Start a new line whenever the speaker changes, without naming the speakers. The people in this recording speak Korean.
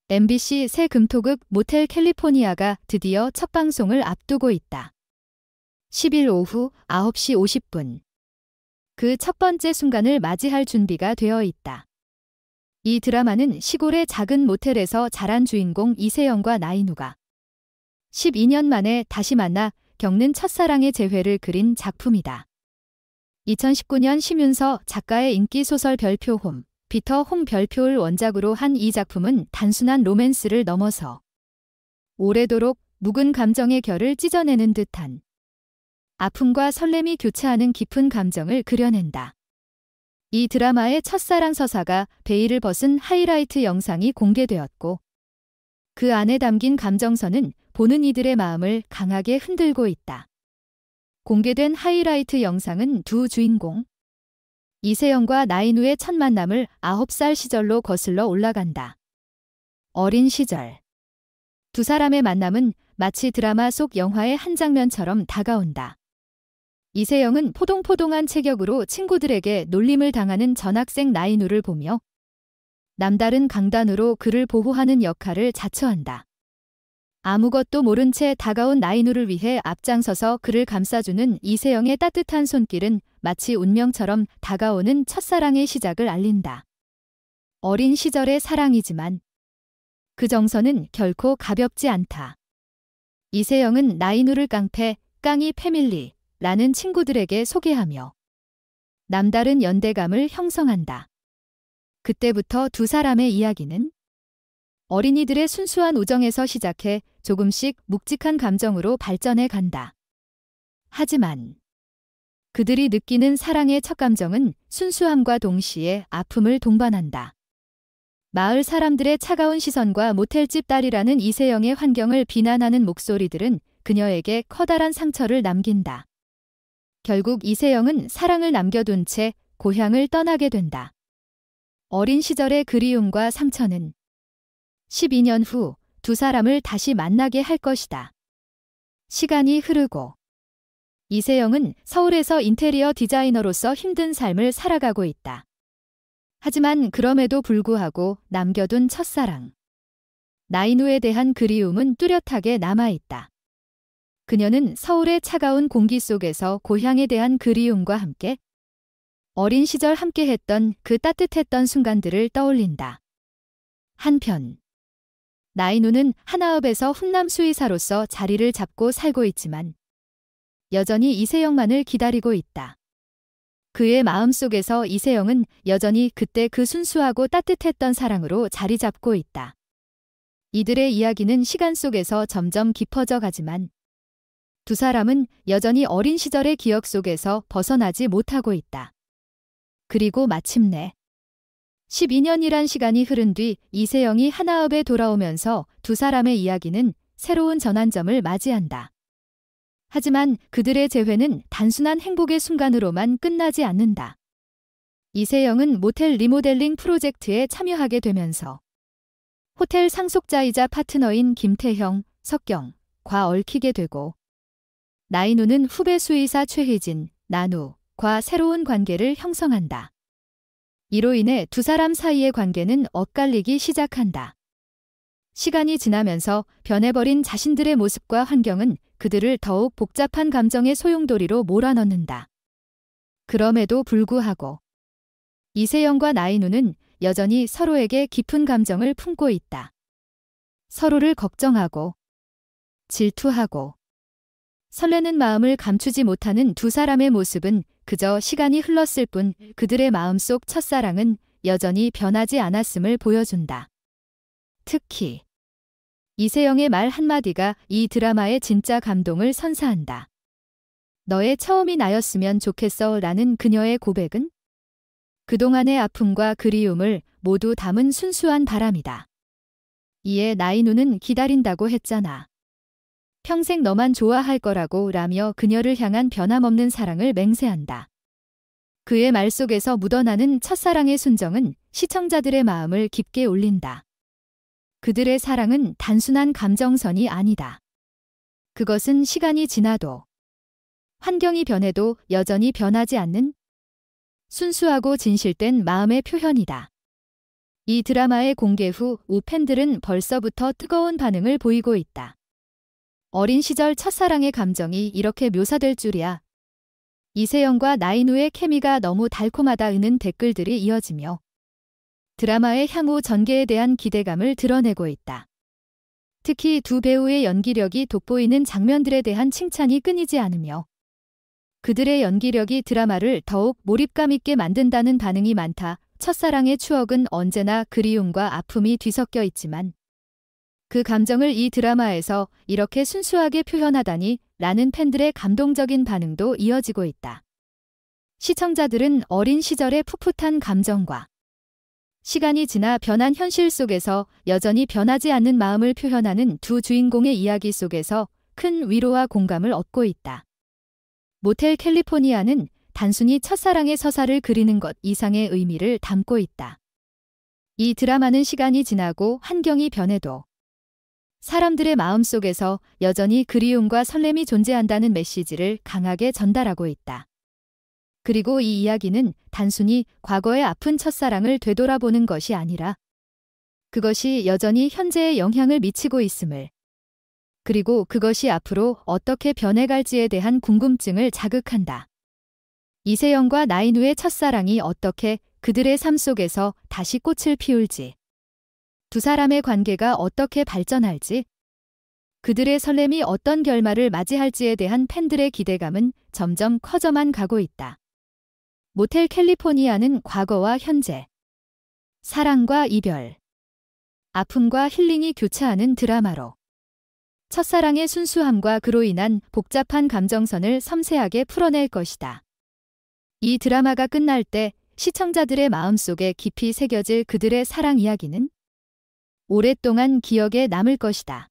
MBC 새 금토극 모텔 캘리포니아가 드디어 첫 방송을 앞두고 있다. 10일 오후 9시 50분. 그 첫 번째 순간을 맞이할 준비가 되어 있다. 이 드라마는 시골의 작은 모텔에서 자란 주인공 이세영과 나인우가 12년 만에 다시 만나 겪는 첫사랑의 재회를 그린 작품이다. 2019년 심윤서 작가의 인기 소설 별표홈, 피터 홍 별표를 원작으로 한 이 작품은 단순한 로맨스를 넘어서 오래도록 묵은 감정의 결을 찢어내는 듯한 아픔과 설렘이 교차하는 깊은 감정을 그려낸다. 이 드라마의 첫사랑 서사가 베일을 벗은 하이라이트 영상이 공개되었고 그 안에 담긴 감정선은 보는 이들의 마음을 강하게 흔들고 있다. 공개된 하이라이트 영상은 두 주인공 이세영과 나인우의 첫 만남을 9살 시절로 거슬러 올라간다. 어린 시절. 두 사람의 만남은 마치 드라마 속 영화의 한 장면처럼 다가온다. 이세영은 포동포동한 체격으로 친구들에게 놀림을 당하는 전학생 나인우를 보며 남다른 강단으로 그를 보호하는 역할을 자처한다. 아무것도 모른 채 다가온 나인우를 위해 앞장서서 그를 감싸주는 이세영의 따뜻한 손길은 마치 운명처럼 다가오는 첫사랑의 시작을 알린다. 어린 시절의 사랑이지만 그 정서는 결코 가볍지 않다. 이세영은 나인우를 깡패, 깡이 패밀리라는 친구들에게 소개하며 남다른 연대감을 형성한다. 그때부터 두 사람의 이야기는 어린이들의 순수한 우정에서 시작해 조금씩 묵직한 감정으로 발전해 간다. 하지만 그들이 느끼는 사랑의 첫 감정은 순수함과 동시에 아픔을 동반한다. 마을 사람들의 차가운 시선과 모텔집 딸이라는 이세영의 환경을 비난하는 목소리들은 그녀에게 커다란 상처를 남긴다. 결국 이세영은 사랑을 남겨둔 채 고향을 떠나게 된다. 어린 시절의 그리움과 상처는 12년 후 두 사람을 다시 만나게 할 것이다. 시간이 흐르고 이세영은 서울에서 인테리어 디자이너로서 힘든 삶을 살아가고 있다. 하지만 그럼에도 불구하고 남겨둔 첫사랑 나인우에 대한 그리움은 뚜렷하게 남아있다. 그녀는 서울의 차가운 공기 속에서 고향에 대한 그리움과 함께 어린 시절 함께했던 그 따뜻했던 순간들을 떠올린다. 한편 나인우는 하나읍에서 훈남 수의사로서 자리를 잡고 살고 있지만 여전히 이세영만을 기다리고 있다. 그의 마음속에서 이세영은 여전히 그때 그 순수하고 따뜻했던 사랑으로 자리 잡고 있다. 이들의 이야기는 시간 속에서 점점 깊어져 가지만 두 사람은 여전히 어린 시절의 기억 속에서 벗어나지 못하고 있다. 그리고 마침내 12년이란 시간이 흐른 뒤 이세영이 하나읍에 돌아오면서 두 사람의 이야기는 새로운 전환점을 맞이한다. 하지만 그들의 재회는 단순한 행복의 순간으로만 끝나지 않는다. 이세영은 모텔 리모델링 프로젝트에 참여하게 되면서 호텔 상속자이자 파트너인 김태형, 석경과 얽히게 되고 나인우는 후배 수의사 최희진, 나누과 새로운 관계를 형성한다. 이로 인해 두 사람 사이의 관계는 엇갈리기 시작한다. 시간이 지나면서 변해버린 자신들의 모습과 환경은 그들을 더욱 복잡한 감정의 소용돌이로 몰아넣는다. 그럼에도 불구하고 이세영과 나인우는 여전히 서로에게 깊은 감정을 품고 있다. 서로를 걱정하고 질투하고 설레는 마음을 감추지 못하는 두 사람의 모습은 그저 시간이 흘렀을 뿐 그들의 마음속 첫사랑은 여전히 변하지 않았음을 보여준다. 특히 이세영의 말 한마디가 이 드라마의 진짜 감동을 선사한다. 너의 처음이 나였으면 좋겠어 라는 그녀의 고백은 그동안의 아픔과 그리움을 모두 담은 순수한 바람이다. 이에 나인우는 기다린다고 했잖아. 평생 너만 좋아할 거라고 라며 그녀를 향한 변함없는 사랑을 맹세한다. 그의 말 속에서 묻어나는 첫사랑의 순정은 시청자들의 마음을 깊게 울린다. 그들의 사랑은 단순한 감정선이 아니다. 그것은 시간이 지나도 환경이 변해도 여전히 변하지 않는 순수하고 진실된 마음의 표현이다. 이 드라마의 공개 후 우 팬들은 벌써부터 뜨거운 반응을 보이고 있다. 어린 시절 첫사랑의 감정이 이렇게 묘사될 줄이야. 이세영과 나인우의 케미가 너무 달콤하다는 댓글들이 이어지며 드라마의 향후 전개에 대한 기대감을 드러내고 있다. 특히 두 배우의 연기력이 돋보이는 장면들에 대한 칭찬이 끊이지 않으며 그들의 연기력이 드라마를 더욱 몰입감 있게 만든다는 반응이 많다. 첫사랑의 추억은 언제나 그리움과 아픔이 뒤섞여 있지만 그 감정을 이 드라마에서 이렇게 순수하게 표현하다니 라는 팬들의 감동적인 반응도 이어지고 있다. 시청자들은 어린 시절의 풋풋한 감정과 시간이 지나 변한 현실 속에서 여전히 변하지 않는 마음을 표현하는 두 주인공의 이야기 속에서 큰 위로와 공감을 얻고 있다. 모텔 캘리포니아는 단순히 첫사랑의 서사를 그리는 것 이상의 의미를 담고 있다. 이 드라마는 시간이 지나고 환경이 변해도 사람들의 마음속에서 여전히 그리움과 설렘이 존재한다는 메시지를 강하게 전달하고 있다. 그리고 이 이야기는 단순히 과거의 아픈 첫사랑을 되돌아보는 것이 아니라 그것이 여전히 현재에 영향을 미치고 있음을, 그리고 그것이 앞으로 어떻게 변해갈지에 대한 궁금증을 자극한다. 이세영과 나인우의 첫사랑이 어떻게 그들의 삶 속에서 다시 꽃을 피울지, 두 사람의 관계가 어떻게 발전할지, 그들의 설렘이 어떤 결말을 맞이할지에 대한 팬들의 기대감은 점점 커져만 가고 있다. 모텔 캘리포니아는 과거와 현재, 사랑과 이별, 아픔과 힐링이 교차하는 드라마로 첫사랑의 순수함과 그로 인한 복잡한 감정선을 섬세하게 풀어낼 것이다. 이 드라마가 끝날 때 시청자들의 마음속에 깊이 새겨질 그들의 사랑 이야기는 오랫동안 기억에 남을 것이다.